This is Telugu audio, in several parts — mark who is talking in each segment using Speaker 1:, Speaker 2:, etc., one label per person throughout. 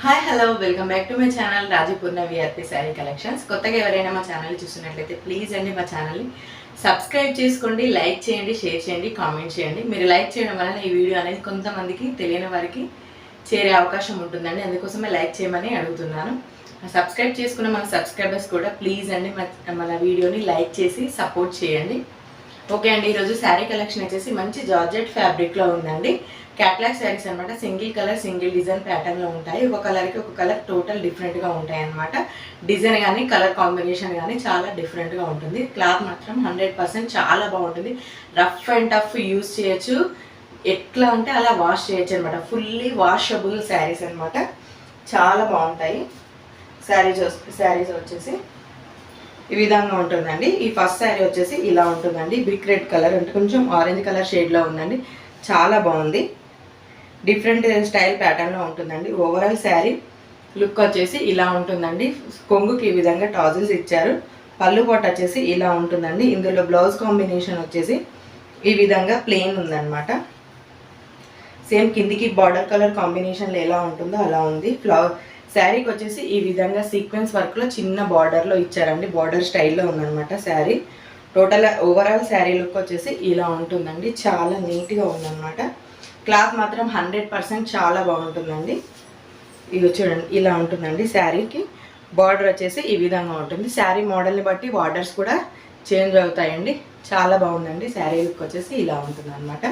Speaker 1: Hi hello welcome back to my channel Rajapurna VRP sari collections. కొత్తగా ఎవరైనా మా ఛానల్ చూస్తున్నట్లయితే ప్లీజ్ అండి మా ఛానల్ని సబ్స్క్రైబ్ చేసుకోండి, లైక్ చేయండి, షేర్ చేయండి, కామెంట్ చేయండి. మీరు లైక్ చేయడం వలన ఈ వీడియో అనేది కొంతమందికి తెలియని వారికి చేరే అవకాశం ఉంటుందండి. అందుకోసమే లైక్ చేయమని అడుగుతున్నాను. సబ్స్క్రైబ్ చేసుకున్న మన సబ్స్క్రైబర్స్ కూడా ప్లీజ్ అండి మన వీడియోని లైక్ చేసి సపోర్ట్ చేయండి. ఓకే అండి, ఈరోజు శారీ కలెక్షన్ వచ్చేసి మంచి జార్జెట్ ఫ్యాబ్రిక్లో ఉందండి. క్యాట్లాగ్ శారీస్ అనమాట. సింగిల్ కలర్ సింగిల్ డిజైన్ ప్యాటర్న్లో ఉంటాయి. ఒక కలర్కి ఒక కలర్ టోటల్ డిఫరెంట్గా ఉంటాయి అనమాట. డిజైన్ కానీ కలర్ కాంబినేషన్ కానీ చాలా డిఫరెంట్గా ఉంటుంది. క్లాత్ మాత్రం 100% చాలా బాగుంటుంది. రఫ్ అండ్ టఫ్ యూజ్ చేయొచ్చు, ఎట్లా అంటే అలా వాష్ చేయొచ్చు అనమాట. ఫుల్లీ వాషబుల్ శారీస్ అనమాట. చాలా బాగుంటాయి శారీస్ వచ్చేసి ఈ విధంగా ఉంటుందండి. ఈ ఫస్ట్ శారీ వచ్చేసి ఇలా ఉంటుందండి. బ్రిక్ రెడ్ కలర్ అంటే కొంచెం ఆరెంజ్ కలర్ షేడ్లో ఉందండి. చాలా బాగుంది. డిఫరెంట్ స్టైల్ ప్యాటర్న్లో ఉంటుందండి. ఓవరాల్ శారీ లుక్ వచ్చేసి ఇలా ఉంటుందండి. కొంగుకి ఈ విధంగా టాజిల్స్ ఇచ్చారు. పళ్ళు పొట్ట వచ్చేసి ఇలా ఉంటుందండి. ఇందులో బ్లౌజ్ కాంబినేషన్ వచ్చేసి ఈ విధంగా ప్లెయిన్ ఉందన్నమాట. సేమ్ కిందికి బార్డర్ కలర్ కాంబినేషన్లో ఎలా ఉంటుందో అలా ఉంది. శారీకి వచ్చేసి ఈ విధంగా సీక్వెన్స్ వర్క్లో చిన్న బార్డర్లో ఇచ్చారండి. బార్డర్ స్టైల్లో ఉందన్నమాట sari. Total overall sari look వచ్చేసి ఇలా ఉంటుందండి. చాలా నీట్గా ఉందన్నమాట. క్లాత్ మాత్రం 100% చాలా బాగుంటుందండి. ఇది చూడండి ఇలా ఉంటుందండి. శారీకి బార్డర్ వచ్చేసి ఈ విధంగా ఉంటుంది. శారీ మోడల్ని బట్టి బార్డర్స్ కూడా చేంజ్ అవుతాయండి. చాలా బాగుందండి. శారీ లుక్ వచ్చేసి ఇలా ఉంటుంది అనమాట.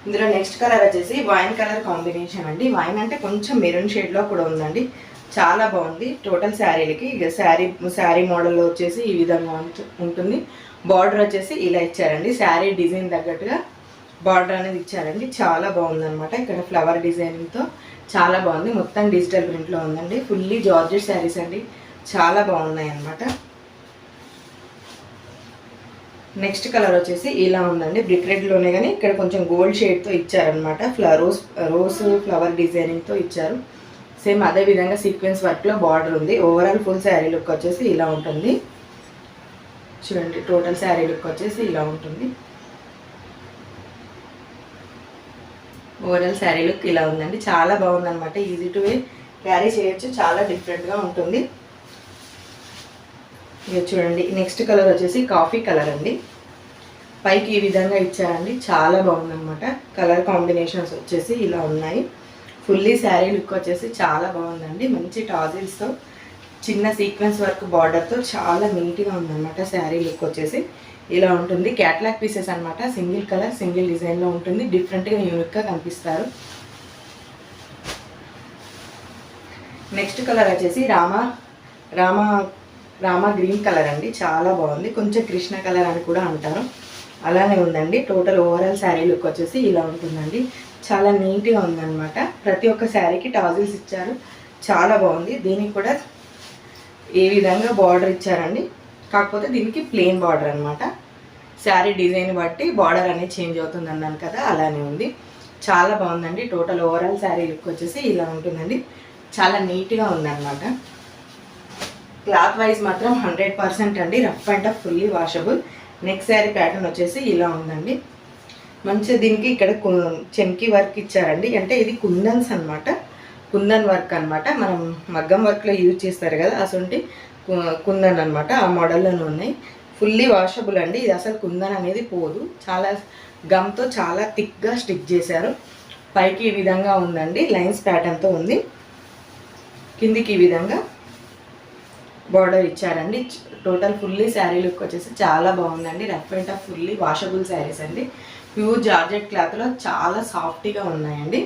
Speaker 1: ఇందులో నెక్స్ట్ కలర్ వచ్చేసి వైన్ కలర్ కాంబినేషన్ అండి. వైన్ అంటే కొంచెం మెరూన్ షేడ్లో కూడా ఉందండి. చాలా బాగుంది. టోటల్ శారీలకి ఇక శారీ మోడల్లో వచ్చేసి ఈ విధంగా ఉంటుంది. బార్డర్ వచ్చేసి ఇలా ఇచ్చారండి. శారీ డిజైన్ తగ్గట్టుగా బార్డర్ అనేది ఇచ్చారండి. చాలా బాగుందన్నమాట. ఇక్కడ ఫ్లవర్ డిజైనింగ్తో చాలా బాగుంది. మొత్తం డిజిటల్ ప్రింట్లో ఉందండి. ఫుల్లీ జార్జెట్ శారీస్ అండి. చాలా బాగున్నాయి అన్నమాట. నెక్స్ట్ కలర్ వచ్చేసి ఇలా ఉందండి. బ్రిక్ రెడ్లోనే కానీ ఇక్కడ కొంచెం గోల్డ్ షేడ్తో ఇచ్చారనమాట. రోజ్ ఫ్లవర్ డిజైనింగ్తో ఇచ్చారు. సేమ్ అదే విధంగా సీక్వెన్స్ వర్క్లో బార్డర్ ఉంది. ఓవరాల్ ఫుల్ శారీ లుక్ వచ్చేసి ఇలా ఉంటుంది. చూడండి టోటల్ శారీ లుక్ వచ్చేసి ఇలా ఉంటుంది. ఓవరాల్ శారీ లుక్ ఇలా ఉందండి. చాలా బాగుందన్నమాట. ఈజీ టు వే క్యారీ చేయొచ్చు. చాలా డిఫరెంట్గా ఉంటుంది. ఇక చూడండి నెక్స్ట్ కలర్ వచ్చేసి కాఫీ కలర్ అండి. పైకి ఈ విధంగా ఇచ్చారండి. చాలా బాగుందన్నమాట. కలర్ కాంబినేషన్స్ వచ్చేసి ఇలా ఉన్నాయి. ఫుల్లీ శారీ లుక్ వచ్చేసి చాలా బాగుందండి. మంచి టాజిల్స్తో చిన్న సీక్వెన్స్ వర్క్ బార్డర్తో చాలా నీట్గా ఉందన్నమాట. శారీ లుక్ వచ్చేసి ఇలా ఉంటుంది. క్యాట్లాగ్ పీసెస్ అనమాట. సింగిల్ కలర్ సింగిల్ డిజైన్లో ఉంటుంది. డిఫరెంట్గా యూనిక్గా కనిపిస్తారు. నెక్స్ట్ కలర్ వచ్చేసి రామా గ్రీన్ కలర్ అండి. చాలా బాగుంది. కొంచెం కృష్ణ కలర్ అని కూడా అంటారు. అలానే ఉందండి. టోటల్ ఓవరాల్ శారీ లుక్ వచ్చేసి ఇలా ఉంటుందండి. చాలా నీట్గా ఉందన్నమాట. ప్రతి ఒక్క శారీకి టాజిల్స్ ఇచ్చారు. చాలా బాగుంది. దీనికి కూడా ఏ విధంగా బార్డర్ ఇచ్చారండి. కాకపోతే దీనికి ప్లెయిన్ బార్డర్ అనమాట. శారీ డిజైన్ బట్టి బార్డర్ అనేది చేంజ్ అవుతుంది అన్నాను కదా, అలానే ఉంది. చాలా బాగుందండి. టోటల్ ఓవరాల్ శారీ లుక్ వచ్చేసి ఇలా ఉంటుందండి. చాలా నీట్గా ఉందన్నమాట. క్లాత్ వైజ్ మాత్రం 100% అండి. Rough and tough fully washable. Next sari pattern వచ్చేసి ఇలా ఉందండి. మంచిగా దీనికి ఇక్కడ చెంకి వర్క్ ఇచ్చారండి. అంటే ఇది కుందన్స్ అనమాట. కుందన్ వర్క్ అనమాట. మనం మగ్గం వర్క్లో యూజ్ చేస్తారు కదా, అసలు కుందన్ అనమాట. ఆ మోడల్లోనే ఉన్నాయి. ఫుల్లీ వాషబుల్ అండి. ఇది అసలు కుందన్ అనేది పోదు. చాలా గమ్తో చాలా థిక్గా స్టిక్ చేశారు. పైకి ఈ విధంగా ఉందండి. లైన్స్ ప్యాటర్న్తో ఉంది. కిందికి ఈ విధంగా బార్డర్ ఇచ్చారండి. టోటల్ ఫుల్లీ శారీ లుక్ వచ్చేసి చాలా బాగుందండి. Rough and tough fully washable saris అండి. ప్యూర్ జార్జెట్ క్లాత్లో చాలా సాఫ్ట్గా ఉన్నాయండి.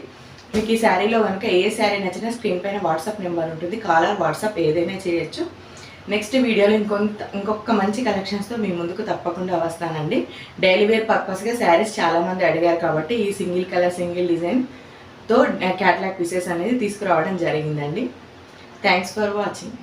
Speaker 1: మీకు ఈ శారీలో కనుక ఏ శారీ నచ్చినా స్క్రీన్ పైన వాట్సాప్ నెంబర్ ఉంటుంది. కాలర్ వాట్సాప్ ఏదైనా చేయొచ్చు. నెక్స్ట్ వీడియోలో ఇంకొక మంచి కలెక్షన్స్తో మీ ముందుకు తప్పకుండా వస్తానండి. డైలీ వేర్ పర్పస్గా శారీస్ చాలామంది అడిగారు కాబట్టి ఈ సింగిల్ కలర్ సింగిల్ డిజైన్తో క్యాట్లాగ్ పీసెస్ అనేది తీసుకురావడం జరిగిందండి. Thanks for watching.